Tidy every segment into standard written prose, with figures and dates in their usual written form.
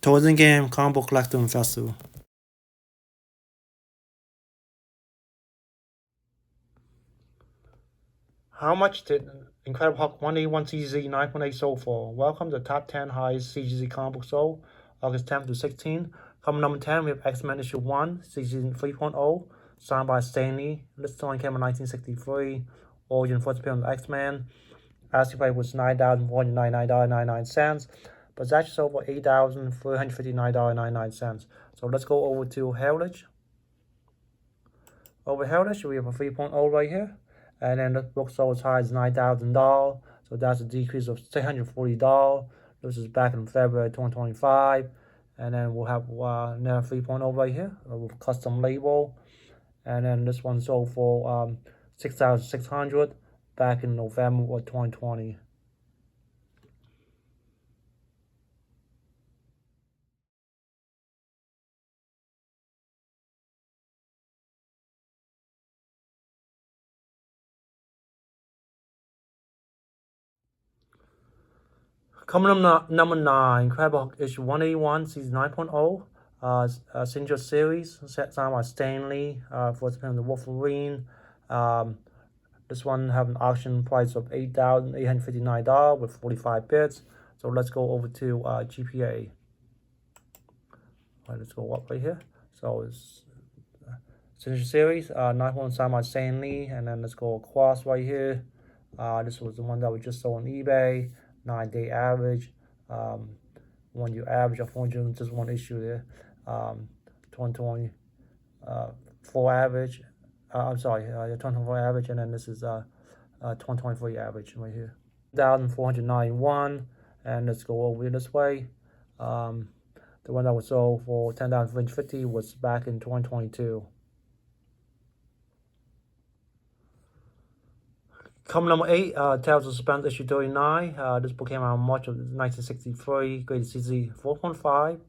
Toys and Game Comic Book Collector Festival. How much did Incredible Hulk 181 CGC 9.8 sold for? Welcome to the top 10 highest CGC comic book sold, August 10th to 16th. Coming number 10, we have X-Men issue 1, CGC 3.0, signed by Stanley. This story came in 1963. Origin first appearance of X-Men. Asking price was $9,499.99, but it's actually sold for $8,359.99. So let's go over to Heritage. Over Heritage, we have a 3.0 right here. And then the book sold as high as $9,000. So that's a decrease of $640. This is back in February 2025. And then we'll have another 3.0 right here with custom label. And then this one sold for $6,600 back in November of 2020. Coming up number 9, Incredible issue 181, season 9.0. Signature series, signed by Stanley, first appearance of Wolverine. This one have an auction price of $8,859 with 45 bits. So let's go over to GPA. All right, let's go up right here. So it's Signature series, 9.1 signed by Stanley, and then let's go across right here. This was the one that was just sold on eBay. 9-day average, 1 year average of 400, just one issue there. 2020 full average. I'm sorry, 2024 average, and then this is 2023 average right here. 1,491, and let's go over this way. The one that was sold for $10,350 was back in 2022. Coming number 8, Tales of Suspense issue 39. This book came out in March of 1963. Graded CC 4.5.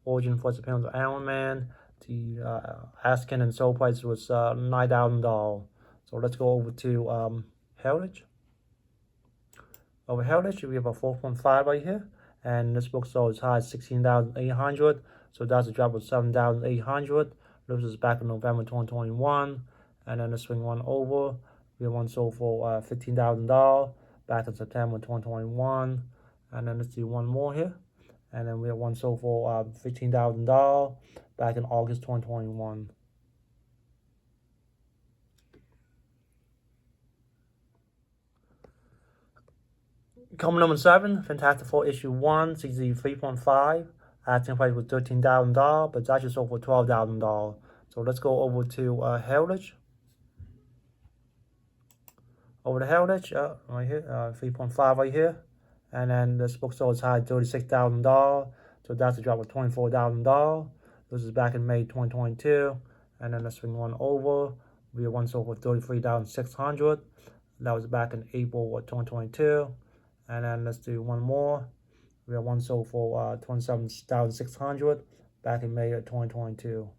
Origin first appearance of Iron Man. The asking and sold price was $9,000. So let's go over to Heritage. Over Heritage, we have a 4.5 right here. And this book sold as high as $16,800. So that's a drop of $7,800. This is back in November 2021. And then the swing one over. We have one sold for $15,000 back in September 2021. And then let's do one more here. And then we have one sold for $15,000 back in August 2021. Coming number 7, Fantastic Four issue 1, CZ 3.5. Asking price was $13,000, but it's actually sold for $12,000. So let's go over to Heritage. Over the Heritage, right here, 3.5 right here. And then this book sold as high as $36,000. So that's a drop of $24,000. This is back in May 2022. And then let's swing one over. We have one sold for $33,600. That was back in April of 2022. And then let's do one more. We have one sold for $27,600 back in May of 2022.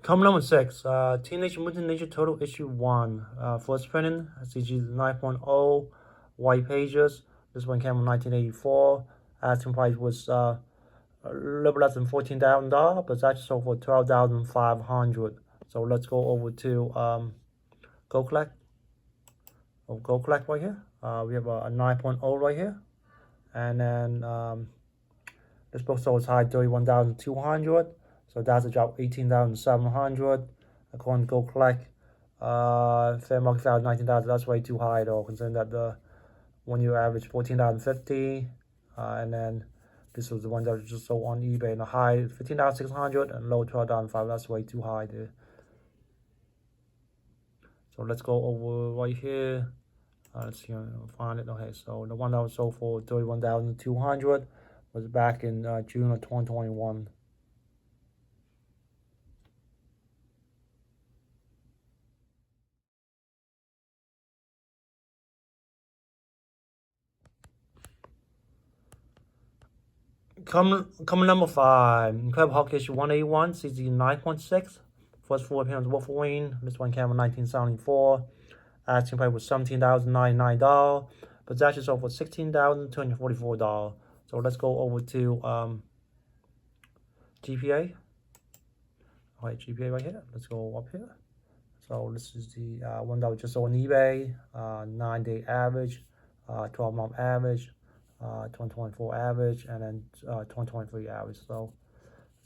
Coming number 6, Teenage Mutant Ninja Turtle issue 1. First printing, CG 9.0, white pages. This one came in 1984. Asking price was a little less than $14,000, but it's actually sold for $12,500. So let's go over to Go Collect. Go Collect right here. We have a 9.0 right here. And then this book sold as high as $31,200. So that's a drop of $18,700. According to Go Collect, fair market value $19,000. That's way too high though, considering that the 1 year average $14,050, and then this was the one that was just sold on eBay. And the high $15,600 and low $12,500. That's way too high there. So let's go over right here. Let's see, find it. Okay, so the one that was sold for $31,200 was back in June of 2021. Coming number 5, Incredible Hulk issue 181, CZ 9.6. First 4 appearance of Wolverine. This one came in 1974. Asking price was $17,099. But that sold for $16,244. So let's go over to GPA. Alright, GPA right here. Let's go up here. So this is the one that was just on eBay. 9-day average, 12-month average, 2024 average, and then 2023 average. So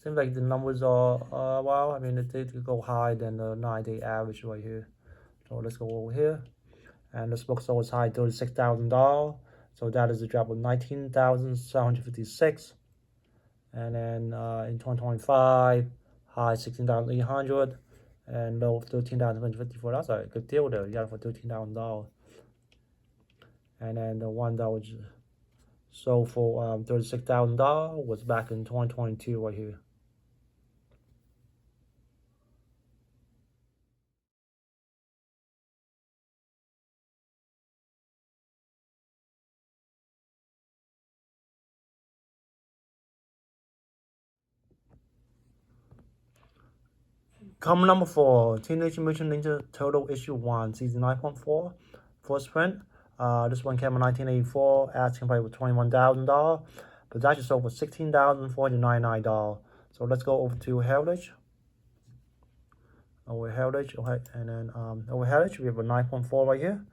seems like the numbers are well. I mean, it did go higher than the 9-day average right here. So let's go over here, and this book sold as high $36,000. So that is a drop of $19,756. And then in 2025, high 16,800, and low 13,154. That's a good deal there. You got it for $13,000. And then the one that was sold for $36,000 was back in 2022 right here. Common number 4, Teenage Mutant Ninja Turtle issue 1, season 9.4, first print. This one came in 1984, asking price was $21,000, but it's actually sold for $16,499. So let's go over to Heritage. Over Heritage, okay, and then over Heritage we have a 9.4 right here,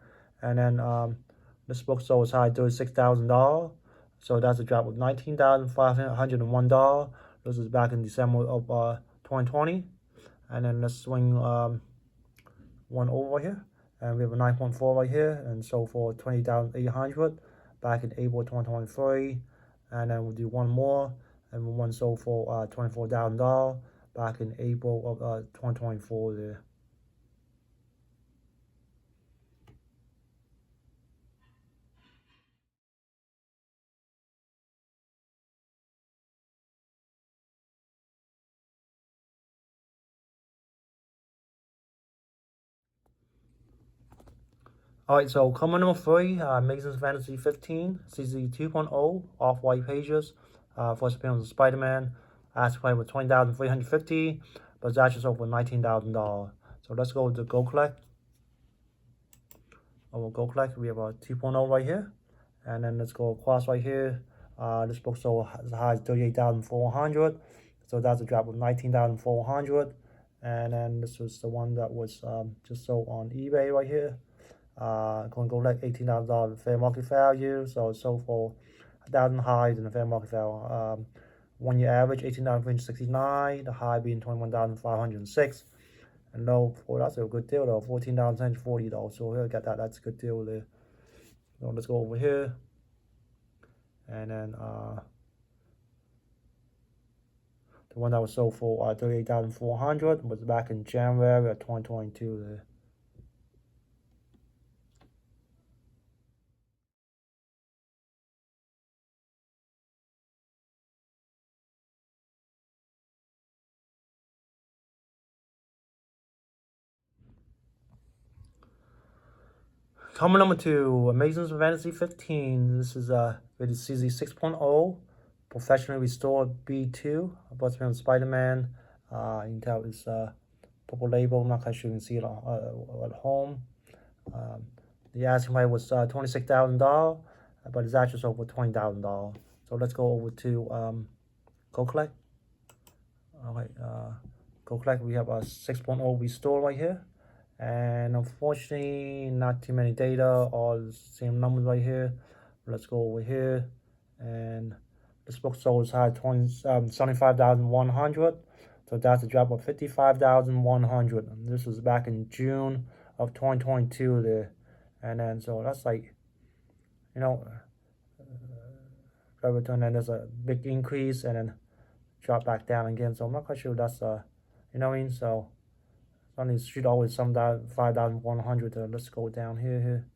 and then this book sold as high $36,000. So that's a drop of $19,501. This is back in December of 2020. And then let's swing one over here, and we have a 9.4 right here, and sold for $20,800 back in April 2023. And then we'll do one more, and one sold for $24,000 back in April of 2024 there. Alright, so comment number 3, Amazing Fantasy 15, CZ 2.0, off-white pages. First appearance of Spider-Man. Asking price was $20,350, but it's actually sold for $19,000. So let's go to Go Collect. Over Go Collect, we have a 2.0 right here. And then let's go across right here. This book sold as high as $38,400. So that's a drop of $19,400. And then this was the one that was just sold on eBay right here. Going to go like $18,000 fair market value, so it's sold for 1,000 higher than the fair market value. 1 year average 18,369, the high being 21,506, and low for that's a good deal though, 14,140 though. So here got that. That's a good deal there. So let's go over here, and then the one that was sold for 38,400 was back in January of 2022 there. Comment number 2, Amazing Fantasy 15. This is rated CZ 6.0, professionally restored B2. About to be on Spider-Man. You can tell it's purple label. I'm not quite sure you can see it at home. The asking price was $26,000, but it's actually sold for $20,000. So let's go over to Go Collect. Alright, Go Collect. We have a 6.0 restore right here. And unfortunately, not too many data, all the same numbers right here. Let's go over here, and this book sold as high as 75,100. So that's a drop of 55,100. And this was back in June of 2022 there. And then so that's like, you know, return, and there's a big increase and then drop back down again. So I'm not quite sure that's you know what I mean. So on the street always some 5,100. Let's go down here.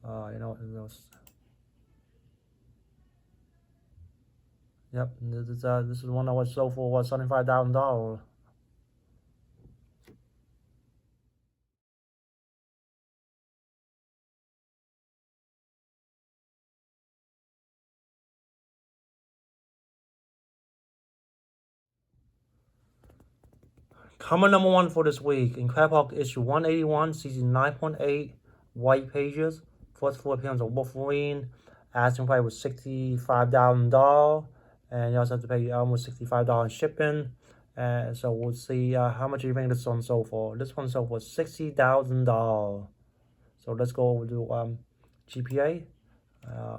You know, yep, this is one that was sold for what, $75,000. Comment number one for this week. Incredible issue 181, season 9.8, white pages. First 4 appearance of Wolverine. Asking price was $65,000. And you also have to pay almost $65 in shipping. And so we'll see how much you think this one sold for. This one sold for $60,000. So let's go over to GPA.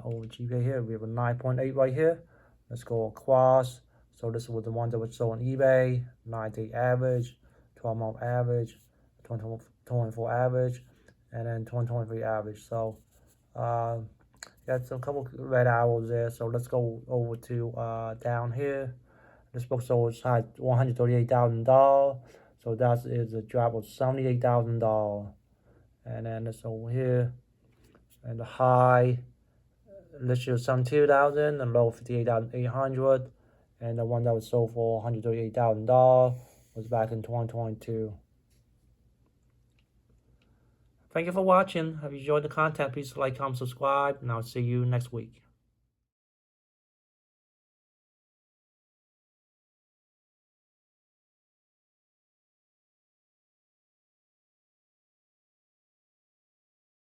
Over GPA here, we have a 9.8 right here. Let's go across. So this was the one that was sold on eBay. 9-day average, 12-month average, 2024 average, and then 2023 average. So got a couple red arrows there. So let's go over to down here. This book sold $138,000. So that is a drop of $78,000. And then it's over here. And the high listed was $72,000, the low $58,800, and the one that was sold for $138,000 was back in 2022. Thank you for watching. If you enjoyed the content, please like, comment, subscribe, and I'll see you next week.